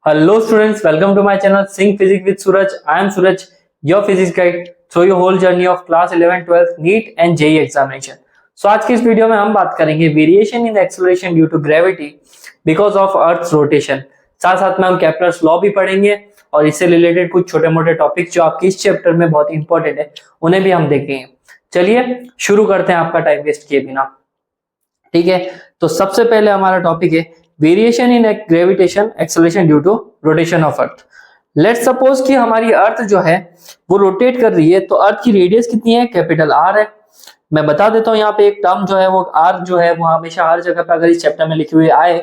Hello students, welcome to my channel Sync Physics with Suraj. I am Suraj, your physics guide through your whole journey of class 11, 12, NEET and JEE examination. So आज की इस video में हम बात करेंगे variation in acceleration due to gravity because of earth's rotation. साथ साथ में हम केपलर्स लॉ भी पढ़ेंगे और इससे रिलेटेड कुछ छोटे मोटे टॉपिक्स जो आपके इस चैप्टर में बहुत इंपॉर्टेंट है उन्हें भी हम देखेंगे। चलिए शुरू करते हैं आपका टाइम वेस्ट किए बिना। ठीक है, तो सबसे पहले हमारा टॉपिक है variation in gravitation acceleration due to rotation of earth. Let's suppose कि हमारी अर्थ जो है वो रोटेट कर रही है, तो अर्थ की रेडियस कितनी है? कैपिटल आर है। मैं बता देता हूं, यहाँ पे एक टर्म जो है वो आर जो है वो हमेशा हर जगह पे अगर इस चैप्टर में लिखे हुए आए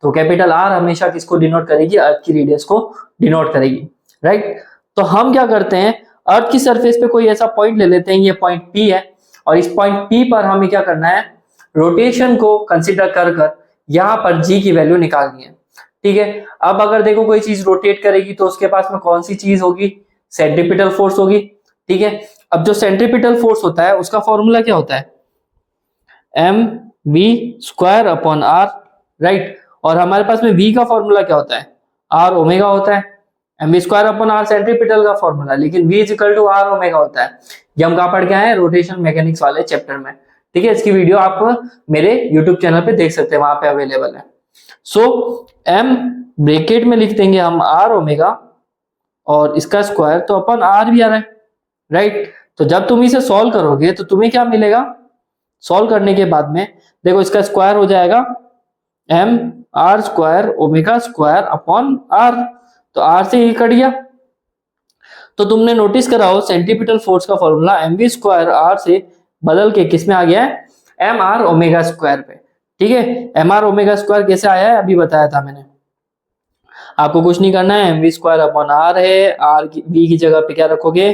तो कैपिटल आर हमेशा किसको डिनोट करेगी? अर्थ की रेडियस को डिनोट करेगी, राइट। तो हम क्या करते हैं, अर्थ की सरफेस पे कोई ऐसा पॉइंट ले लेते हैं, ये पॉइंट पी है और इस पॉइंट पी पर हमें क्या करना है, रोटेशन को कंसिडर कर यहाँ पर जी की वैल्यू निकालनी है। ठीक है, अब अगर देखो कोई चीज रोटेट करेगी तो उसके पास में कौन सी चीज होगी? सेंट्रीपिटल फोर्स होगी। ठीक है, अब जो सेंट्रीपिटल फोर्स होता है उसका फॉर्मूला क्या होता है? M V square upon R, right. और हमारे पास में वी का फॉर्मूला क्या होता है? आर ओमेगा होता है। M V square upon R centripetal का फॉर्मूला, लेकिन V is equal to R omega होता है। ये हम कहाँ पढ़ के आए हैं? रोटेशन मैकेनिक्स वाले चैप्टर में। ठीक है, इसकी वीडियो आप मेरे YouTube चैनल पे देख सकते हैं, वहां पे अवेलेबल है। सो m ब्रैकेट में लिख देंगे हम आर ओमेगा और इसका स्क्वायर, तो अपन आर भी आ रहा है, राइट। तो जब तुम इसे सॉल्व करोगे तो तुम्हें क्या मिलेगा? सॉल्व करने के बाद में देखो इसका स्क्वायर हो जाएगा m R square omega square upon R, तो आर से ये कट गया। तो तुमने नोटिस करा हो सेंट्रीपिटल फोर्स का formula M V square R से बदल के किस में आ गया है? एम आर ओमेगा स्क्वायर पे। ठीक है, एम आर ओमेगा स्क्वायर कैसे आया है अभी बताया था मैंने। आपको कुछ नहीं करना है, M V square upon R है, आर की वी की जगह पे क्या रखोगे?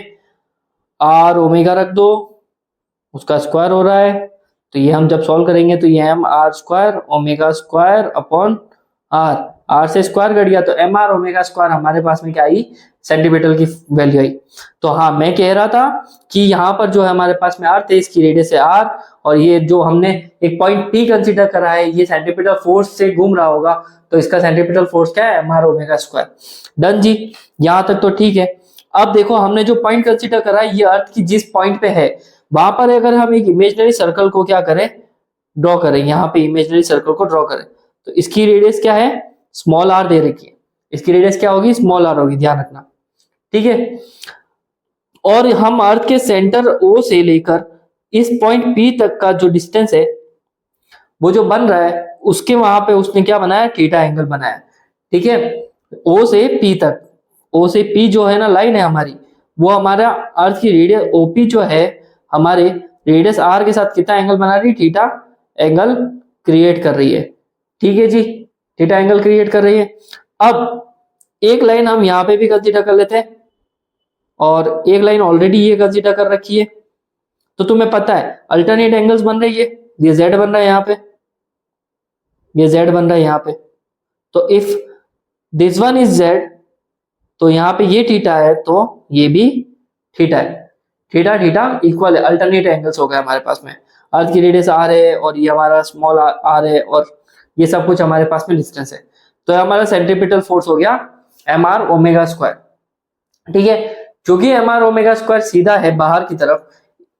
आर ओमेगा रख दो, उसका स्क्वायर हो रहा है। तो ये हम जब सॉल्व करेंगे तो ये M R square omega square upon R, R से स्क्वायर कट गया तो एम आर ओमेगा स्क्वायर हमारे पास में क्या आई? सेंटीमीटर की वैल्यू आई। तो हाँ, मैं कह रहा था कि यहाँ पर जो है हमारे पास में अर्थ है, इसकी रेडियस है आर, और ये जो हमने एक पॉइंट पी कंसीडर करा है ये सेंटीमीटर फोर्स से घूम रहा होगा, तो इसका सेंटीमीटर फोर्स क्या है? M R omega square. Done जी, यहाँ तक तो ठीक है। अब देखो हमने जो पॉइंट कंसीडर करा है ये अर्थ की जिस पॉइंट पे है वहां पर अगर हम एक इमेजिनरी सर्कल को क्या करें? ड्रॉ करें। यहाँ पे इमेजिनरी सर्कल को ड्रॉ करें तो इसकी रेडियस क्या है? स्मॉल आर दे रखी है, इसकी रेडियस क्या होगी? स्मॉल आर होगी, ध्यान रखना। ठीक है, और हम अर्थ के सेंटर ओ से लेकर इस पॉइंट पी तक का जो डिस्टेंस है वो जो बन रहा है उसके वहां पे उसने क्या बनाया? थीटा एंगल बनाया। ठीक है, ओ से पी तक, ओ से पी जो है ना लाइन है हमारी, वो हमारा अर्थ की रेडियस ओपी जो है हमारे रेडियस आर के साथ कितना एंगल बना रही है? थीटा एंगल क्रिएट कर रही है। ठीक है जी, थीटा एंगल क्रिएट कर रही है। अब एक लाइन हम यहाँ पे भी कंसीडर कर लेते हैं और एक लाइन ऑलरेडी ये कंसीडर कर रखी है, तो तुम्हें पता है अल्टरनेट एंगल्स बन रही है। ये z बन रहा है यहाँ पे, ये z बन रहा है यहाँ पे। तो if this one is z तो यहाँ पे ये थीटा है तो ये भी थीटा है। थीटा थीटा इक्वल है, अल्टरनेट एंगल्स हो गए हमारे पास में। अर्थ की रेडियस आर है और ये हमारा स्मॉल आर है और ये सब कुछ हमारे पास में डिस्टेंस है, तो हमारा सेंट्रीपिटल फोर्स हो गया एम आर ओमेगा स्क्वायर। ठीक है, क्योंकि एम आर ओमेगा स्क्वायर सीधा है बाहर की तरफ।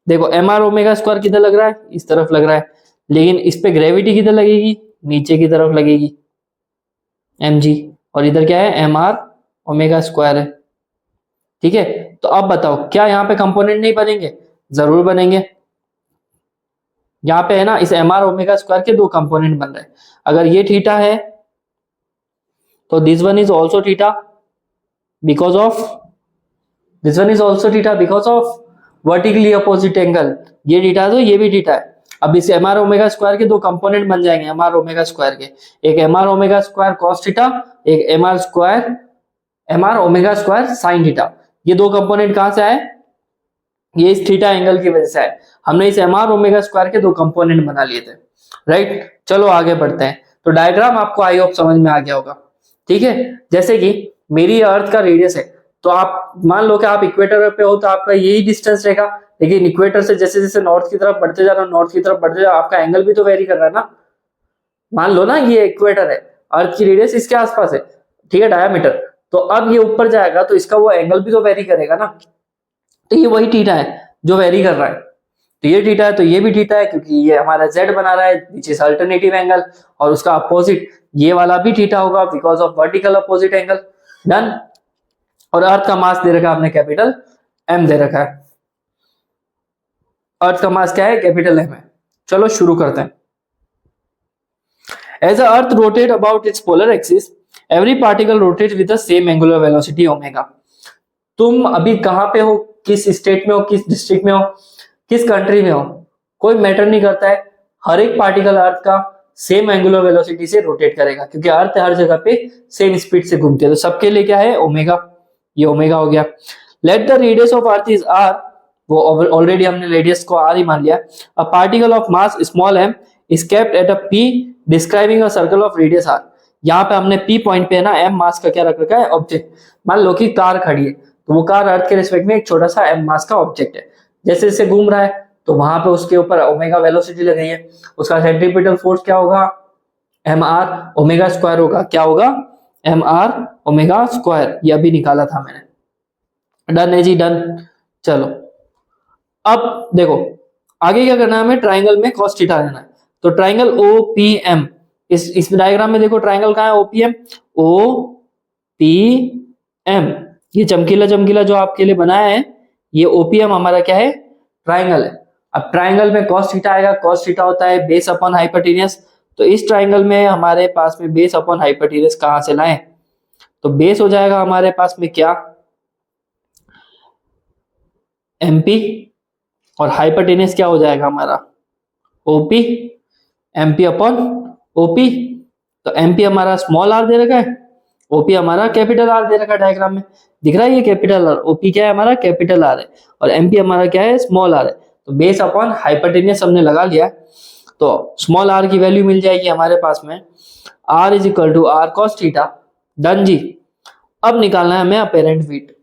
देखो एम आर ओमेगा स्क्वायर किधर लग रहा है? इस तरफ लग रहा है, लेकिन इस पे ग्रेविटी किधर लगेगी? नीचे की तरफ लगेगी, एम जी, और इधर क्या है? एम आर ओमेगा स्क्वायर है। ठीक है, तो अब बताओ क्या यहाँ पे कंपोनेंट नहीं बनेंगे? जरूर बनेंगे। यहाँ पे है ना, इस एम आर ओमेगा स्क्वायर के दो कंपोनेंट बन रहे हैं। अगर ये थीटा है तो this one is also theta because of this one is also theta because of vertically opposite angle. ये थीटा है तो ये भी थीटा है। अब इस एम आर ओमेगा स्क्वायर के दो कंपोनेंट बन जाएंगे एम आर ओमेगा स्क्वायर के, एक M R omega square cos theta, एक M R omega square sine theta. ये दो कंपोनेंट कहां से आए? ये इस थीटा एंगल की वजह से आए। हमने इस एम आर ओमेगा स्क्वायर के दो कंपोनेंट बना लिए थे, राइट। चलो आगे बढ़ते हैं। तो डायग्राम आपको आई होप समझ में आ गया होगा। ठीक है, जैसे कि मेरी अर्थ का रेडियस है, तो आप मान लो कि आप इक्वेटर पे हो तो आपका यही डिस्टेंस रहेगा, लेकिन इक्वेटर से जैसे जैसे नॉर्थ की तरफ बढ़ते जा रहा हो, नॉर्थ की तरफ बढ़ते जा, आपका एंगल भी तो वेरी कर रहा है ना। मान लो ना ये इक्वेटर है, अर्थ की रेडियस इसके आसपास है, ठीक है, डायमीटर। तो अब ये ऊपर जाएगा तो इसका वो एंगल भी तो वेरी करेगा ना, तो ये वही थीटा है जो वेरी कर रहा है। तो ये थीटा है तो ये भी थीटा है, क्योंकि ये हमारा z बना रहा है विच इज अल्टरनेटिव एंगल, और उसका अपोजिट ये वाला भी थीटा होगा because of vertical opposite angle. Done. और अर्थ का मास दे रखा है आपने कैपिटल m दे रखा है। अर्थ का मास क्या है? कैपिटल m है। चलो शुरू करते हैं। As the Earth rotates about its polar axis, every particle rotates with the same angular velocity omega. तुम अभी कहां पे हो, किस स्टेट में हो, किस डिस्ट्रिक्ट में हो, किस कंट्री में हो, कोई मैटर नहीं करता है। हर एक पार्टिकल अर्थ का सेम एंगुलर वेलोसिटी से रोटेट करेगा, क्योंकि अर्थ हर जगह पे सेम स्पीड से घूमती है। तो सबके लिए क्या है? ओमेगा। ये ओमेगा हो गया। Let the radius of earth is R, वो ऑलरेडी हमने रेडियस को आर ही मान लिया। A particle of mass small M is kept at a P describing a circle of radius R. यहाँ पे हमने पी पॉइंट पे ना एम मास का क्या रख रखा है? ऑब्जेक्ट। मान लो कि कार खड़ी है, तो वो कार अर्थ के रिस्पेक्ट में एक छोटा सा एम मास का ऑब्जेक्ट है। जैसे जैसे घूम रहा है तो वहां पे उसके ऊपर ओमेगा वेलोसिटी लग रही है, उसका सेंट्रीपिटल फोर्स क्या होगा? एम आर ओमेगा स्क्वायर होगा। क्या होगा? M R omega square. ये अभी निकाला था मैंने। डन है जी, डन। चलो अब देखो आगे क्या करना है हमें? ट्राइंगल में cos थीटा लेना है। तो ट्राइंगल ओपीएम, इस डायग्राम में देखो ट्राइंगल कहाँ है? OPM, OPM. ये चमकीला चमकीला जो आपके लिए बनाया है, ये ओपीएम हमारा क्या है? ट्राइंगल है। अब ट्राइंगल में cos थीटा आएगा। cos थीटा होता है बेस अपॉन हाइपोटेन्यूस। तो इस ट्राइंगल में हमारे पास में बेस अपॉन हाइपोटेन्यूस कहां से लाएं? तो बेस हो जाएगा हमारे पास में क्या? एमपी, और हाइपोटेन्यूस क्या हो जाएगा हमारा? ओपी। MP upon OP. तो एमपी हमारा स्मॉल आर दे रखा है, ओपी हमारा कैपिटल आर दे रखा है। डायग्राम में दिख रहा है ये कैपिटल आर। ओपी क्या है हमारा? कैपिटल आर है, और एमपी हमारा क्या है? स्मॉल आर है। तो बेस अपॉन हाइपोटेन्यूस हमने लगा लिया, तो स्मॉल आर की वैल्यू मिल जाएगी हमारे पास में R is equal to R cos theta. Done जी। अब निकालना है हमें अपेरेंट वेट।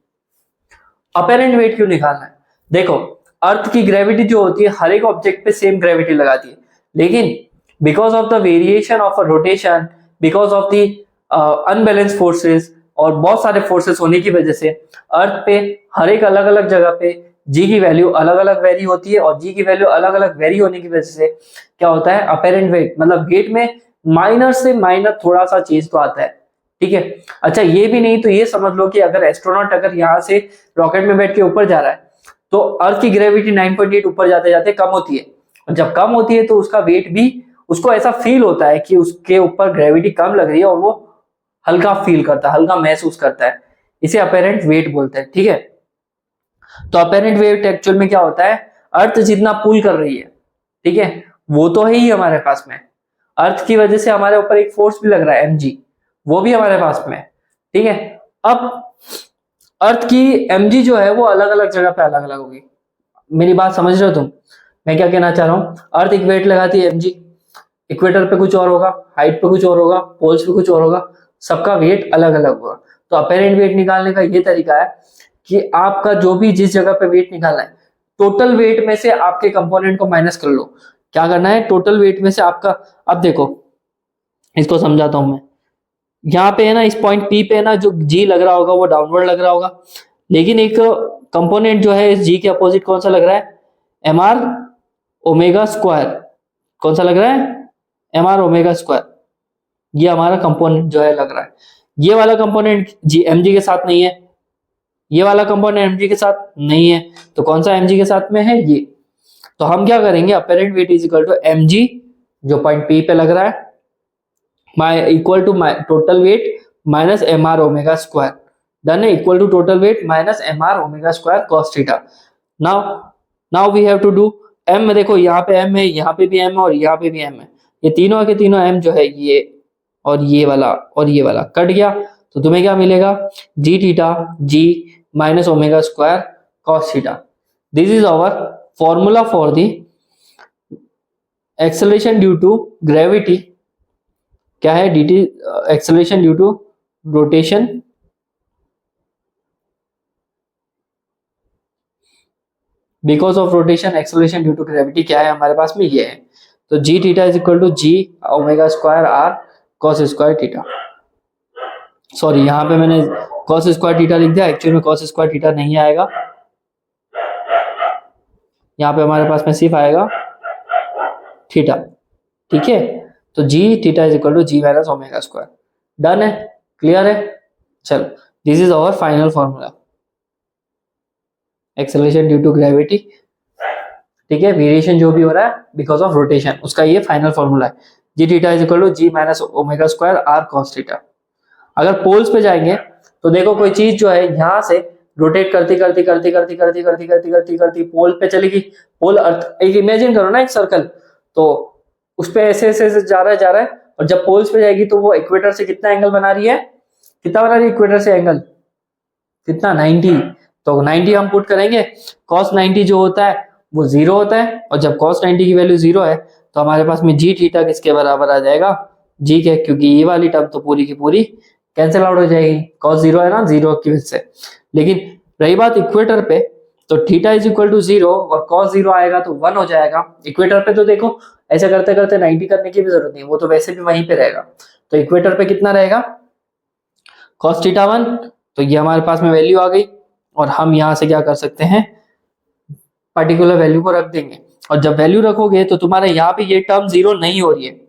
अपेरेंट वेट क्यों निकालना है? देखो अर्थ की ग्रेविटी जो होती है हर एक ऑब्जेक्ट पे सेम ग्रेविटी लगाती है, लेकिन because of the variation of a rotation, because of the unbalance forces और बहुत सारे फोर्सेस होने की वजह से अर्थ पे हर एक अलग अलग जगह पे जी की वैल्यू अलग अलग वेरी होती है, और जी की वैल्यू अलग अलग वेरी होने की वजह से क्या होता है? अपेरेंट वेट, मतलब वेट में माइनर से माइनर थोड़ा सा चेंज तो आता है। ठीक है। अच्छा ये भी नहीं तो ये समझ लो कि अगर एस्ट्रोनॉट अगर यहाँ से रॉकेट में बैठ के ऊपर जा रहा है तो अर्थ की ग्रेविटी 9.8 ऊपर जाते जाते कम होती है, और जब कम होती है तो उसका वेट भी, उसको ऐसा फील होता है कि उसके ऊपर ग्रेविटी कम लग रही है, और वो हल्का फील करता है, हल्का महसूस करता है। इसे अपेरेंट वेट बोलते हैं। ठीक है। तो अपेरेंट वेट एक्चुअल में क्या होता है? अर्थ जितना पुल कर रही है, ठीक है, वो तो है ही हमारे पास में। अर्थ की वजह से हमारे ऊपर एक फोर्स भी लग रहा है mg, वो भी हमारे पास में। ठीक है। अब अर्थ की mg जो है वो अलग अलग जगह पे अलग अलग होगी। मेरी बात समझ रहे हो तुम? मैं क्या कहना चाह रहा हूँ? अर्थ एक वेट लगाती है mg, इक्वेटर पे कुछ और होगा, हाइट पे कुछ और होगा, पोल्स पे कुछ और होगा, सबका वेट अलग अलग होगा। तो अपेरेंट वेट निकालने का ये तरीका है कि आपका जो भी जिस जगह पे वेट निकालना है, टोटल वेट में से आपके कंपोनेंट को माइनस कर लो। क्या करना है? टोटल वेट में से आपका, अब देखो इसको समझाता हूं मैं। यहाँ पे है ना, इस पॉइंट पी पे है ना, जो जी लग रहा होगा वो डाउनवर्ड लग रहा होगा, लेकिन एक कंपोनेंट जो है इस जी के अपोजिट कौन सा लग रहा है? M R omega square. कौन सा लग रहा है? M R omega square. ये हमारा कंपोनेंट जो है लग रहा है। ये वाला कंपोनेंट जी एम जी के साथ नहीं है, ये वाला कंपोनेंट एम जी के साथ नहीं है, तो कौन सा एम जी के साथ में है? ये। तो हम क्या करेंगे? Apparent weight is equal to M G जो पॉइंट पी पे लग रहा है, my equal to total weight minus M R omega square. Done है। Equal to total weight minus M R omega square cos theta. Now we have to do M में, देखो यहाँ पे एम है, यहाँ पे भी एम है, और यहाँ पे भी एम है। ये तीनों के तीनों एम जो है, ये और ये वाला और ये वाला कट गया, तो तुम्हें क्या मिलेगा? G theta G minus omega square cos theta. This is our formula for the acceleration due to gravity. क्या है? dt acceleration due to rotation because of rotation acceleration due to gravity क्या है हमारे पास में? ये है। तो G theta is equal to G omega square R cos square theta. Sorry यहाँ पे मैंने cos स्क्वायर थीटा लिख दिया, एक्चुअल में cos स्क्वायर थीटा नहीं आएगा, यहाँ पे हमारे पास में सिर्फ आएगा थीटा। ठीक है, तो g theta is equal to g minus omega square. Done है, क्लियर है। चलो, this is our final formula, acceleration due to gravity. ठीक है, वेरिएशन जो भी हो रहा है बिकॉज ऑफ रोटेशन, उसका ये फाइनल फॉर्मूला है, G theta is equal to G minus omega square R cos theta. अगर पोल्स पे जाएंगे तो देखो कोई चीज जो है यहाँ से रोटेट करती करती करती करती करती करती करती करती करती पोल पे चलेगी। पोल अर्थ, एक इमेजिन करो ना एक सर्कल, तो उस पे ऐसे ऐसे जा रहा है और जब पोल्स पे जाएगी तो वो इक्वेटर से कितना एंगल बना रही है, कितना बना रही है इक्वेटर से एंगल, कितना 90। तो 90 हम पुट करेंगे, cos 90 जो होता है वो 0 होता है, और जब cos 90 की वैल्यू 0 है तो हमारे पास में जी थीटा किसके बराबर आ जाएगा, जी के, क्योंकि ये वाली टर्म तो पूरी की पूरी कैंसिल आउट हो जाएगी, cos 0 है ना, 0 की वजह से। लेकिन रही बात इक्वेटर पे, तो थीटा इज इक्वल टू 0 और cos 0 आएगा तो 1 हो जाएगा। इक्वेटर पे तो देखो ऐसे करते करते 90 करने की भी जरूरत नहीं, वो तो वैसे भी वहीं पे रहेगा। तो इक्वेटर पे कितना रहेगा, cos थीटा 1, तो ये हमारे पास में वैल्यू आ गई, और हम यहाँ से क्या कर सकते हैं, पर्टिकुलर वैल्यू को रख देंगे। और जब वैल्यू रखोगे तो तुम्हारे यहाँ पे ये टर्म 0 नहीं हो रही है,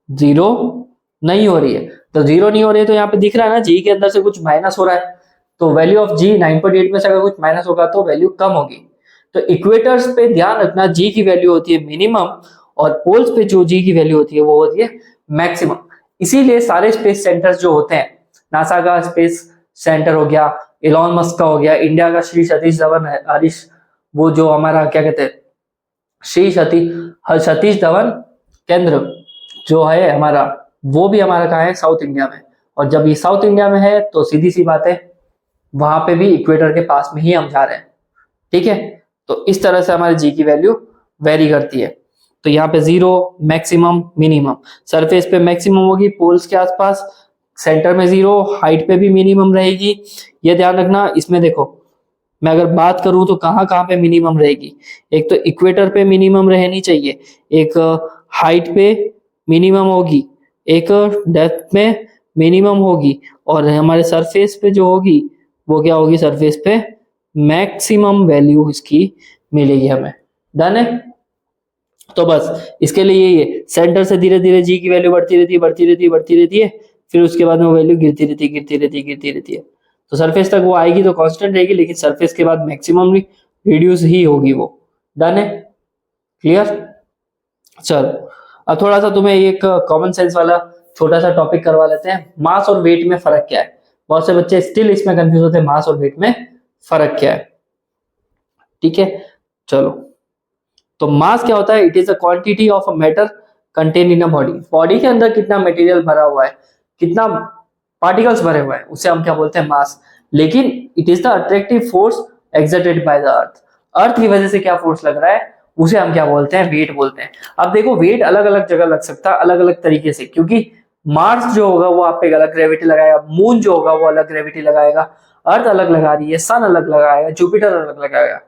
0 नहीं हो रही है, तो 0 नहीं हो रही है तो यहाँ पे दिख रहा है ना जी के अंदर से कुछ माइनस हो रहा है, तो वैल्यू ऑफ जी 9.8 में से अगर कुछ माइनस होगा तो वैल्यू कम होगी। तो इक्वेटर्स पे ध्यान रखना, जी की वैल्यू होती है मिनिमम, और पोल्स पे जो जी की वैल्यू होती है वो होती है मैक्सिमम। इसीलिए सारे स्पेस सेंटर्स जो होते हैं, नासा का स्पेस सेंटर हो गया, इलॉन मस्क का हो गया, इंडिया का श्री सतीश धवन हरीश, वो जो हमारा क्या कहते हैं श्री सतीश धवन केंद्र जो है हमारा, वो भी हमारा कहाँ है, साउथ इंडिया में। और जब ये साउथ इंडिया में है तो सीधी सी बात है वहां पे भी इक्वेटर के पास में ही हम जा रहे हैं। ठीक है, तो इस तरह से हमारी जी की वैल्यू वेरी करती है। तो यहाँ पे 0 मैक्सिमम मिनिमम, सरफेस पे मैक्सिमम होगी पोल्स के आसपास, सेंटर में 0, हाइट पे भी मिनिमम रहेगी। ये ध्यान रखना, इसमें देखो मैं अगर बात करूं तो कहाँ कहाँ पे मिनिमम रहेगी, एक तो इक्वेटर पे मिनिमम रहनी चाहिए, एक हाइट पे मिनिमम होगी, एक डेप्थ में मिनिमम होगी, और हमारे सरफेस पे जो होगी वो क्या होगी, सरफेस पे मैक्सिमम वैल्यू इसकी मिलेगी हमें। डन है, तो बस इसके लिए ये सेंटर से धीरे धीरे जी की वैल्यू बढ़ती रहती है बढ़ती रहती है बढ़ती रहती है, फिर उसके बाद में वो वैल्यू गिरती रहती है गिरती रहती है गिरती रहती है। तो सरफेस तक वो आएगी तो कांस्टेंट रहेगी, लेकिन सरफेस के बाद मैक्सिमम रिड्यूस ही होगी वो। डन है, क्लियर। चलो अब थोड़ा सा तुम्हें एक कॉमन सेंस वाला छोटा सा टॉपिक करवा लेते हैं, मास और वेट में फर्क क्या है। बहुत से बच्चे स्टिल इसमें कंफ्यूज होते हैं, मास और वेट में फर्क क्या है। ठीक है, चलो, तो मास क्या होता है, it is a quantity of a matter contain in a body. Body के अंदर कितना मटेरियल भरा हुआ है, कितना पार्टिकल्स भरे हुए हैं, उसे हम क्या बोलते हैं, मास। लेकिन it is the attractive force exerted by the earth, earth की वजह से क्या फोर्स लग रहा है उसे हम क्या बोलते हैं, वेट बोलते हैं। अब देखो वेट अलग अलग जगह लग सकता है अलग अलग तरीके से, क्योंकि मार्स जो होगा वो आप पे अलग ग्रेविटी लगाएगा, मून जो होगा वो अलग ग्रेविटी लगाएगा, अर्थ अलग लगा रही है, सन अलग लगाएगा, जुपिटर अलग लगाएगा,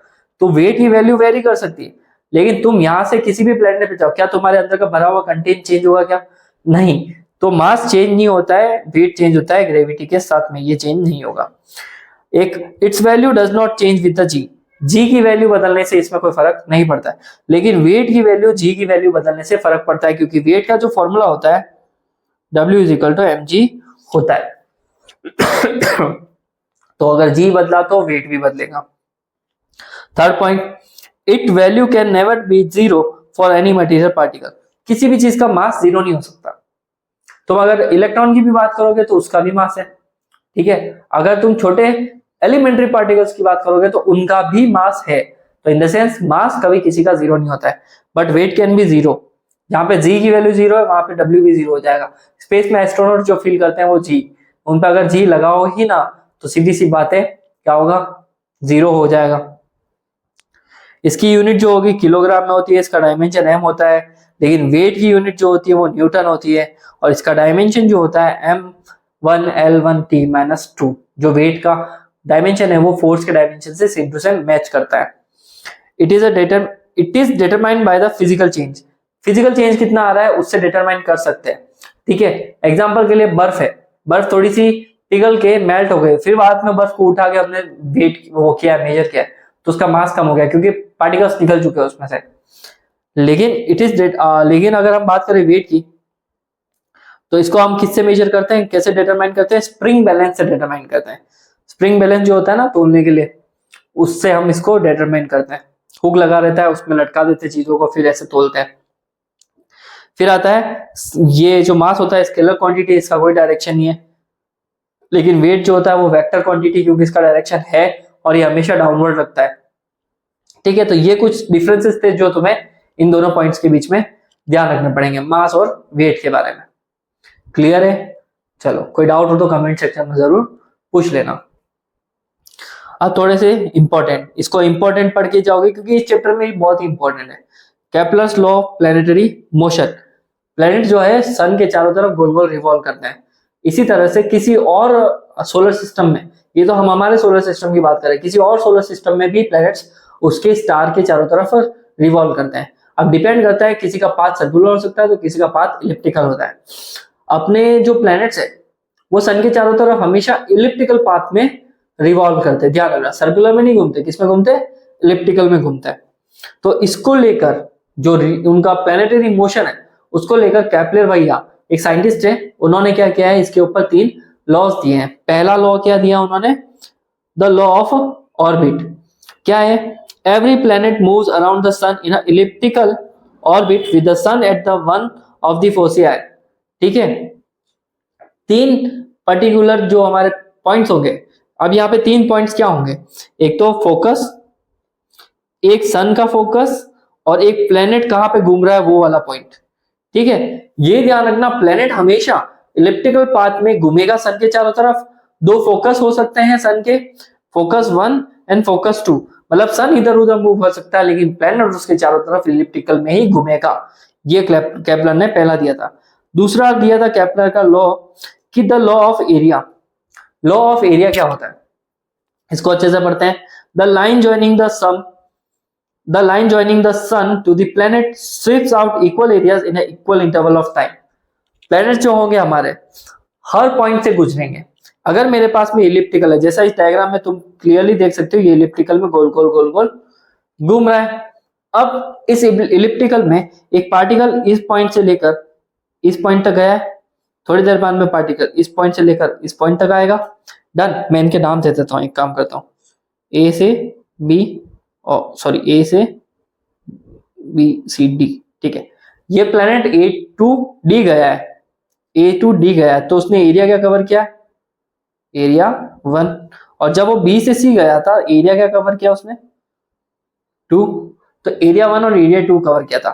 तो वेट की वैल्यू वेरी कर सकती है। लेकिन तुम यहाँ से किसी भी प्लेनेट पे जाओ, क्या तुम्हारे अंदर का भरा हुआ कंटेंट चेंज होगा क्या, नहीं। तो मास चेंज नहीं होता है, वेट चेंज होता है ग्रेविटी के साथ में, ये चेंज नहीं होगा। एक its value does not change with the G, G की वैल्यू बदलने से इसमें कोई फर्क नहीं पड़ता है, लेकिन वेट की वैल्यू जी की वैल्यू बदलने से फर्क पड़ता है, क्योंकि वेट का जो फॉर्मूला होता है W is equal to mg होता है। तो अगर जी बदला तो वेट भी बदलेगा। Third point, it value can never be 0 for any material particle, किसी भी चीज का मास 0 नहीं हो सकता। तुम अगर इलेक्ट्रॉन की भी बात करोगे तो उसका भी मास है, ठीक है। अगर तुम छोटे एलिमेंट्री पार्टिकल्स की बात करोगे तो उनका भी मास है। तो इन द सेंस मास कभी किसी का 0 नहीं होता है, बट वेट कैन बी 0। जहां पे जी की वैल्यू 0 है वहां पे W भी 0 हो जाएगा। स्पेस में एस्ट्रोनॉट जो फील करते हैं वो जी, उन पे अगर जी लगाओ ही ना तो सीधी सी बात है क्या होगा, 0 हो जाएगा। इसकी यूनिट जो होगी किलोग्राम में होती है, इसका डायमेंशन m होता है, लेकिन वेट की यूनिट जो होती है वो न्यूटन होती है, और इसका डायमेंशन जो होता है m1L1T-2। जो वेट का डायमेंशन है वो फोर्स के डायमेंशन से सेम टू सेम मैच करता है। It is determined by the physical change, physical change कितना आ रहा है उससे डिटरमाइन कर सकते हैं, ठीक है। एग्जांपल के लिए बर्फ है, बर्फ थोड़ी सी पिघल के मेल्ट हो गए, फिर बाद में बर्फ को उठा के हमने वेट वो किया, मेजर किया, तो उसका मास कम हो गया क्योंकि पार्टिकल्स निकल चुके हैं उसमें से। लेकिन लेकिन अगर हम बात करें वेट की, तो इसको हम किससे मेजर करते हैं, कैसे डिटरमाइन करते हैं, स्प्रिंग बैलेंस से डिटरमाइन करते हैं। स्प्रिंग बैलेंस जो होता है ना तोलने के लिए, उससे हम इसको डिटरमाइन करते हैं। हुक लगा रहता है, उसमें लटका देते हैं चीजों को, फिर ऐसे तोलते हैं। फिर आता है ये जो मास होता है स्केलर क्वांटिटी, इसका कोई डायरेक्शन नहीं है। लेकिन वेट जो होता है वो वेक्टर क्वांटिटी, क्योंकि इसका डायरेक्शन है और ये हमेशा डाउनवर्ड रखता है। ठीक है, तो ये कुछ डिफरेंसेस थे जो तुम्हें इन दोनों पॉइंट्स के बीच में ध्यान रखने पड़ेंगे, मास और वेट के बारे में। क्लियर है? चलो, कोई डाउट हो तो कमेंट सेक्शन में जरूर पूछ लेना। अब थोड़े से इंपॉर्टेंट, इसको इंपॉर्टेंट पढ़ के जाओगे क्योंकि इस चैप्टर में बहुत ही इंपॉर्टेंट है। Kepler's law of planetary motion. Planet जो है सन के चारों तरफ गोल गोल रिवॉल्व करते हैं। इसी तरह से किसी और सोलर सिस्टम में, ये तो हम हमारे सोलर सिस्टम की बात करें, किसी और सोलर सिस्टम में भी प्लैनेट्स उसके स्टार के चारों तरफ रिवॉल्व करते हैं। अब डिपेंड करता है, किसी का पाथ सर्कुलर हो सकता है तो किसी का पाथ इलिप्टिकल होता है। अपने जो प्लैनेट्स है वो सन के चारों तरफ हमेशा इलिप्टिकल पाथ में रिवॉल्व करते हैं। ध्यान रखना, सर्कुलर में नहीं घूमते, किसमें घूमते हैं, इलिप्टिकल में घूमते हैं। तो इसको लेकर जो उनका प्लैनेटरी मोशन है उसको लेकर केपलर भैया एक साइंटिस्ट है, उन्होंने क्या किया है, इसके ऊपर 3 लॉज दिए हैं। पहला लॉ क्या दिया उन्होंने, द लॉ ऑफ ऑर्बिट। क्या है, every planet moves around the sun in elliptical orbit with the sun at the one of the foci. ठीक है, 3 पर्टिकुलर जो हमारे पॉइंट्स होंगे। अब यहाँ पे 3 पॉइंट्स क्या होंगे, एक तो फोकस, एक सन का फोकस, और एक प्लेनेट कहां पे घूम रहा है वो वाला पॉइंट। ठीक है, ये ध्यान रखना, प्लेनेट हमेशा इलिप्टिकल पाथ में घूमेगा सन के चारों तरफ। 2 फोकस हो सकते हैं सन के, फोकस 1 एंड फोकस 2, मतलब सन इधर उधर मूव हो सकता है लेकिन प्लेनेट उसके चारों तरफ इलिप्टिकल में ही घूमेगा। ये केपलर ने पहला दिया था। दूसरा दिया था केपलर का लॉ, कि the law of area. Law of area क्या होता है, इसको अच्छे से पढ़ते हैं। The line joining the sun to the planet sweeps out equal areas in equal interval of time. Planet जो होंगे हमारे हर पॉइंट से गुजरेंगे। अगर मेरे पास में इलिप्टिकल है, जैसा इस डायग्राम में तुम क्लियरली देख सकते हो, ये इलिप्टिकल में गोल गोल गोल गोल घूम रहा है। अब इस इलिप्टिकल में एक पार्टिकल इस पॉइंट से लेकर इस पॉइंट तक गया है, थोड़ी देर बाद में पार्टिकल इस पॉइंट से लेकर इस पॉइंट तक आएगा। डन। मैं इनके नाम दे देता हूं, एक काम करता हूं, ए से बी, ए से बी सी डी। ठीक है, ये प्लेनेट ए टू डी गया है, ए टू डी गया है, तो उसने एरिया क्या कवर किया, एरिया 1। और जब वो बी से सी गया था, एरिया क्या कवर किया उसने, 2। तो एरिया 1 और एरिया 2 कवर किया था।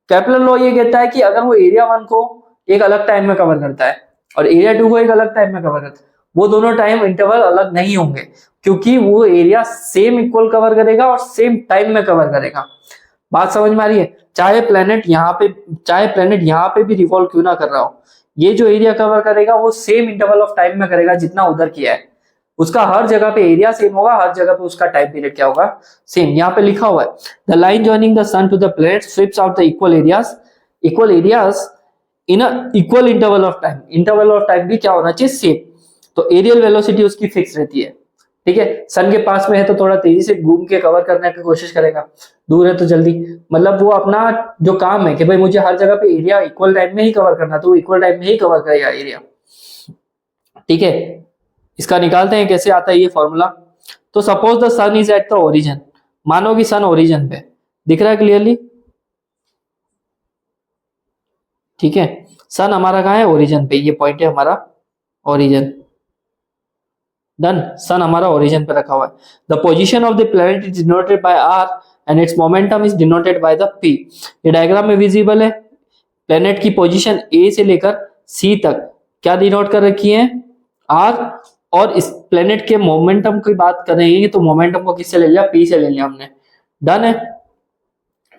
केपलर लॉ ये कहता है कि अगर वो एरिया 1 को एक अलग टाइम में कवर करता है और एरिया 2 को एक अलग टाइम में कवर करता है, वो दोनों टाइम इंटरवल अलग नहीं होंगे, क्योंकि वो एरिया सेम इक्वल कवर करेगा और सेम टाइम में कवर करेगा। बात समझ में आ रही है? चाहे प्लेनेट यहाँ पे भी रिवॉल्व क्यों ना कर रहा हो, ये जो एरिया कवर करेगा वो सेम इंटरवल ऑफ टाइम में करेगा जितना उधर किया है। उसका हर जगह पे एरिया सेम होगा, हर जगह पे उसका टाइम पीरियड क्या होगा, सेम। यहाँ पे लिखा हुआ है, the line joining the sun to the planet sweeps out the equal areas in a equal interval of time. Interval of time भी क्या होना चाहिए, सेम। तो एरियल वेलोसिटी उसकी फिक्स रहती है। ठीक है, सन के पास में है तो थोड़ा तेजी से घूम के कवर करने की कोशिश करेगा, दूर है तो जल्दी, मतलब वो अपना जो काम है कि भाई मुझे हर जगह पे एरिया इक्वल टाइम में ही कवर करना, तो वो इक्वल टाइम में ही कवर करेगा एरिया। ठीक है, इसका निकालते हैं कैसे आता है ये फॉर्मूला। तो suppose the sun is at the origin, मानो कि सन ओरिजिन पे दिख रहा है क्लियरली। ठीक है, सन हमारा कहाँ है, ओरिजिन पे, ये पॉइंट है हमारा ओरिजिन। डन, सन हमारा ओरिजिन पे रखा हुआ है। The position of the planet is denoted by R and its momentum is denoted by the P. ये डायग्राम में विजिबल है, प्लैनेट की पोजीशन ए से लेकर सी तक क्या डिनोट कर रखी है, आर। और इस प्लैनेट के मोमेंटम की बात कर रहे हैं तो मोमेंटम को किससे ले लिया, पी से ले लिया हमने। डन है,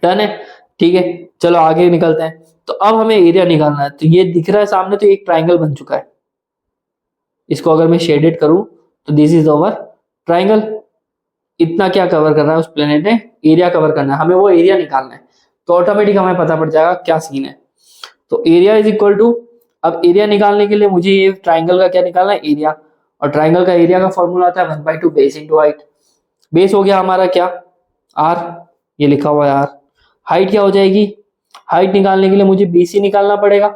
डन है। ठीक है, चलो आगे निकलते हैं। तो अब हमें एरिया निकालना है। तो ये दिख रहा है सामने, तो एक ट्राइंगल बन चुका है। इसको अगर मैं शेडेड करूं तो दिस इज ओवर ट्राइंगल। इतना क्या कवर कर रहा है उस प्लेनेट ने, एरिया कवर करना है, हमें वो एरिया निकालना है। तो ऑटोमेटिक हमें पता पड़ जाएगा क्या सीन है। तो एरिया इज इक्वल टू, अब एरिया निकालने के लिए मुझे ये ट्राइंगल का क्या निकालना है, एरिया। और ट्राइंगल का एरिया का फॉर्मूला आता है 1/2 बेस इंटू हाइट। बेस हो गया हमारा क्या, आर, ये लिखा हुआ है आर। हाइट क्या हो जाएगी, हाइट निकालने के लिए मुझे बीसी निकालना पड़ेगा,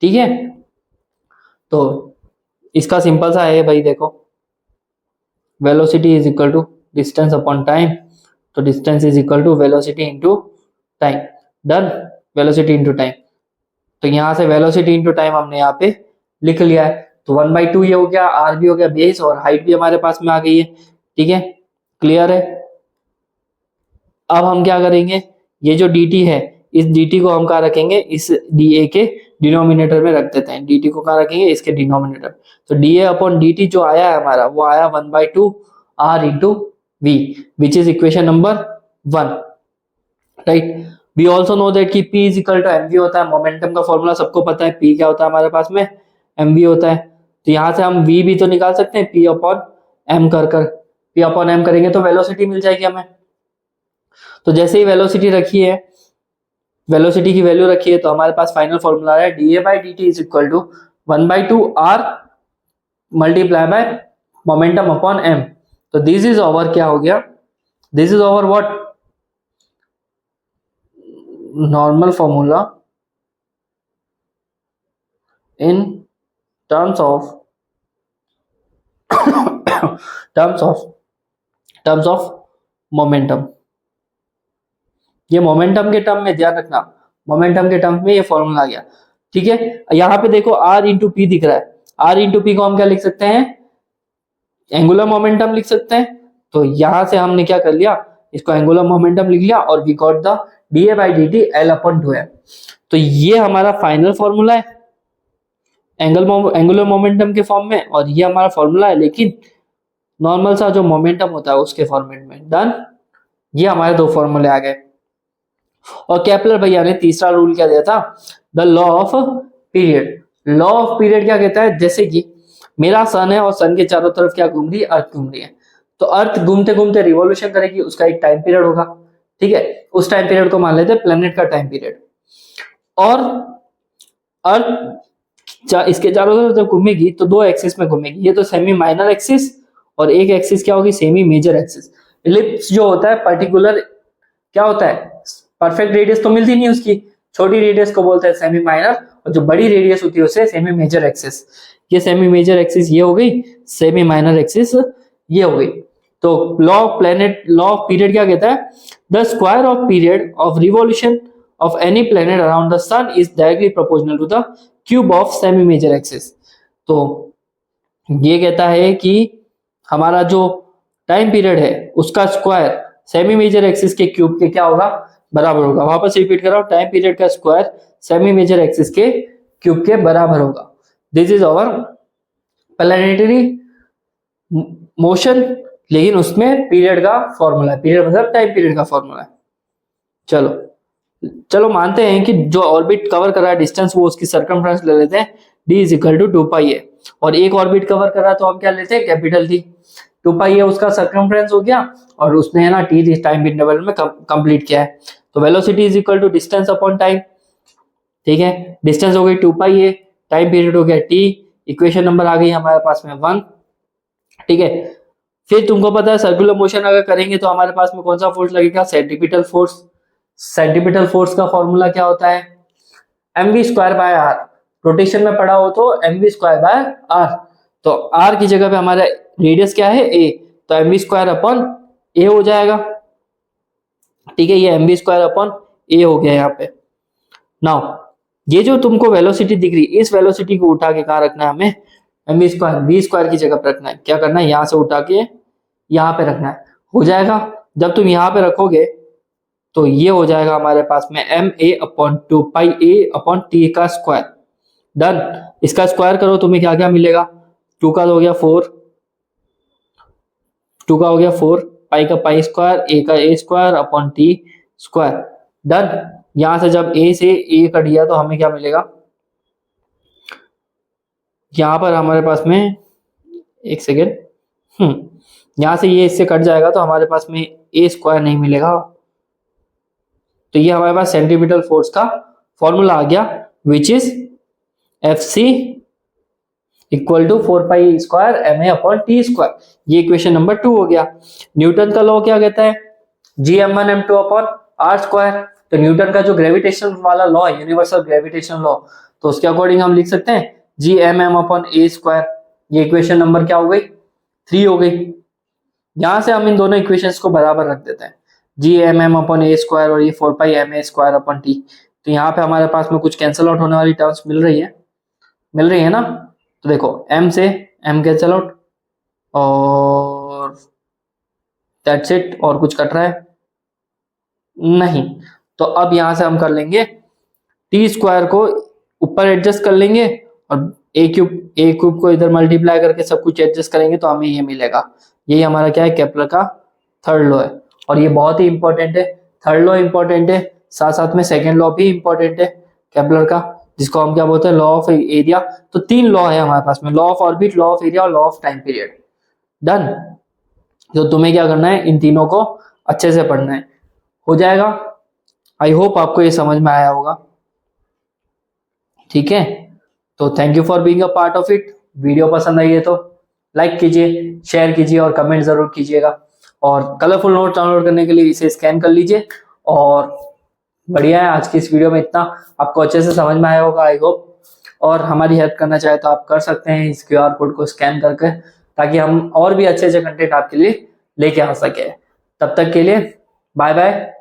ठीक है। तो इसका सिंपल सा है भाई, देखो velocity is equal to distance upon time, तो distance is equal to velocity into time. Done, velocity into time. तो यहां से वेलोसिटी इंटू टाइम हमने यहाँ पे लिख लिया है। तो 1/2 ये हो गया, आर भी हो गया बेस, और हाइट भी हमारे पास में आ गई है, ठीक है, क्लियर है। अब हम क्या करेंगे, ये जो dt है, इस dt को हम कहाँ रखेंगे, इस dA के डिनोमिनेटर में रख देते हैं। dt को कहाँ रखेंगे, इसके डिनोमिनेटर। तो dA अपॉन dt जो आया है हमारा, वो आया 1/2 r into v, which is equation number 1, right. We also know that कि p is equal to mv होता है। मोमेंटम का फॉर्मूला सबको पता है, p क्या होता है हमारे पास में, mv होता है। तो यहाँ से हम v भी तो निकाल सकते हैं, p अपॉन m कर p अपॉन m करेंगे तो वेलोसिटी मिल जाएगी हमें। तो जैसे ही वेलोसिटी रखी है, वेलोसिटी की वैल्यू रखी है, तो हमारे पास फाइनल फॉर्मूला है dA by dt is equal to 1/2 r multiply by momentum upon m। तो दिस इज ओवर क्या हो गया, this is over what, normal formula in terms of terms of momentum. ये मोमेंटम के टर्म में ध्यान रखना, मोमेंटम के टर्म में ये फॉर्मूला आ गया, ठीक है। यहाँ पे देखो r इंटू पी दिख रहा है, r इंटू पी को हम क्या लिख सकते हैं, एंगुलर मोमेंटम लिख सकते हैं। तो यहां से हमने क्या कर लिया, इसको एंगुलर मोमेंटम लिख लिया, और we got the dA by dt L upon 2m। तो ये हमारा फाइनल फॉर्मूला है एंगुलर मोमेंटम के फॉर्म में, और ये हमारा फॉर्मूला है लेकिन नॉर्मल सा जो मोमेंटम होता है उसके फॉर्मेट में। डन, ये हमारे दो फॉर्मूले आ गए। और केपलर भैया ने तीसरा रूल क्या दिया था, the law of period. Law of period क्या कहता है, जैसे कि मेरा सन है और सन के चारों तरफ क्या घूम रही है, अर्थ घूम रही है। तो अर्थ घूमते घूमते रिवॉल्यूशन करेगी, उसका एक टाइम पीरियड होगा, ठीक है। उस टाइम पीरियड को मान लेते हैं प्लेनेट का टाइम पीरियड। और अर्थ इसके चारों तरफ जब घूमेगी तो दो एक्सिस में घूमेगी, ये तो सेमी माइनर एक्सिस, और एक एक्सिस क्या होगी, सेमी मेजर एक्सिस। इलिप्स जो होता है पर्टिकुलर क्या होता है, परफेक्ट रेडियस तो मिलती नहीं उसकी, छोटी रेडियस को बोलते हैं सेमी माइनर, और जो बड़ी रेडियस होती है उसे सेमी मेजर एक्सिस। ये सेमी मेजर एक्सिस ये हो गई, सेमी माइनर एक्सिस ये हो गई। तो लॉ ऑफ पीरियड क्या कहता है, the square of period of revolution of any planet around the sun is directly proportional to the cube of semi major axis. तो ये कहता है कि हमारा जो टाइम पीरियड है उसका स्क्वायर सेमी मेजर एक्सिस के क्यूब के क्या होगा, बराबर होगा। वापस रिपीट कर रहा हूं, टाइम पीरियड का स्क्वायर सेमी मेजर एक्सिस के क्यूब के बराबर होगा। This is our planetary motion, लेकिन उसमें पीरियड का फॉर्मूला है, पीरियड मतलब टाइम पीरियड का फॉर्मूला है। चलो मानते हैं कि जो ऑर्बिट कवर कर रहा है डिस्टेंस, वो उसकी सर्कमफ्रेंस ले लेते हैं, d is equal to 2πa। और एक ऑर्बिट कवर कर रहा है तो हम क्या लेते हैं, कैपिटल T। 2πa उसका सर्कमफ्रेंस हो गया, और उसने है ना t टाइम इंटरवल में कंप्लीट किया है। तो velocity is equal to distance upon time, ठीक है। डिस्टेंस हो गई 2πa, टाइम पीरियड हो गया t, इक्वेशन नंबर आ गई हमारे पास में 1, ठीक है। फिर तुमको पता है सर्कुलर मोशन अगर करेंगे तो हमारे पास में कौन सा फोर्स लगेगा, सेंट्रीपिटल फोर्स। सेंट्रीपिटल फोर्स का फॉर्मूला क्या होता है, mv square by r. Rotation में पढ़ा हो तो mv स्क्वायर बाय आर। तो r की जगह पे हमारा रेडियस क्या है, a, तो mv स्क्वायर अपॉन a हो जाएगा, ठीक है। ये mv स्क्वायर अपॉन a हो गया यहाँ पे। नाउ ये जो तुमको वेलोसिटी दिख रही, इस वेलोसिटी को उठा के कहाँ रखना है हमें, mv स्क्वायर v स्क्वायर की जगह पे रखना है। क्या करना है, यहाँ से उठा के यहाँ पे रखना है, हो जाएगा। जब तुम यहाँ पे रखोगे तो ये हो जाएगा हमारे पास में ma upon 2πa upon t का स्क्वायर। डन, इसका स्क्वायर करो तुम्हें क्या क्या मिलेगा, 2 का हो गया 4, 2 का हो गया 4, पाई का पाई स्क्वायर, a का a square upon t square. Done, यहां से जब a से a कट गया तो हमें क्या मिलेगा, यहां पर हमारे पास में एक सेकेंड, यहां से ये इससे कट जाएगा तो हमारे पास में a स्क्वायर नहीं मिलेगा। तो ये हमारे पास सेंट्रीपिटल फोर्स का फॉर्मूला आ गया, which is FC equal to 4π² ma/t²। ये इक्वेशन नंबर 2 हो गया। न्यूटन का लॉ क्या कहता है, Gm1m2/r²। तो न्यूटन का जो ग्रेविटेशन वाला लॉ है, यूनिवर्सल ग्रेविटेशन लॉ, तो उसके अकॉर्डिंग हम लिख सकते हैं Gmm/a²। ये इक्वेशन नंबर क्या हो गई, 3 हो गई। यहां से हम इन दोनों इक्वेशंस को बराबर रख देते हैं, Gmm/a² और ये 4πma²/t। तो यहाँ पे हमारे पास में कुछ कैंसिल आउट होने वाली टर्म्स मिल रही है ना। तो देखो m से m कैंसिल आउट और दैट्स इट। और कुछ कट रहा है नहीं। तो अब यहां से हम कर लेंगे t² को ऊपर एडजस्ट कर लेंगे और a³ को इधर मल्टीप्लाई करके सब कुछ एडजस्ट करेंगे तो हमें ये मिलेगा। यही हमारा क्या है, केपलर का थर्ड लॉ है। और ये बहुत ही इंपॉर्टेंट है, थर्ड लॉ इंपॉर्टेंट है, साथ साथ में सेकेंड लॉ भी इंपॉर्टेंट है केपलर का, जिसको हम क्या बोलते हैं, लॉ ऑफ एरिया। तो 3 लॉ है हमारे पास में, law of orbit, law of area और law of time period. Done. तो तुम्हें क्या करना है, इन तीनों को अच्छे से पढ़ना है, हो जाएगा। आई होप आपको ये समझ में आया होगा। ठीक है, तो thank you for being a part of it. Video पसंद आई है तो लाइक कीजिए, शेयर कीजिए और कमेंट जरूर कीजिएगा। और कलरफुल नोट डाउनलोड करने के लिए इसे स्कैन कर लीजिए। और बढ़िया है, आज की इस वीडियो में इतना, आपको अच्छे से समझ में आया होगा आई होप। और हमारी हेल्प करना चाहे तो आप कर सकते हैं इस QR कोड को स्कैन करके, ताकि हम और भी अच्छे अच्छे कंटेंट आपके लिए लेके आ सके। तब तक के लिए बाय बाय।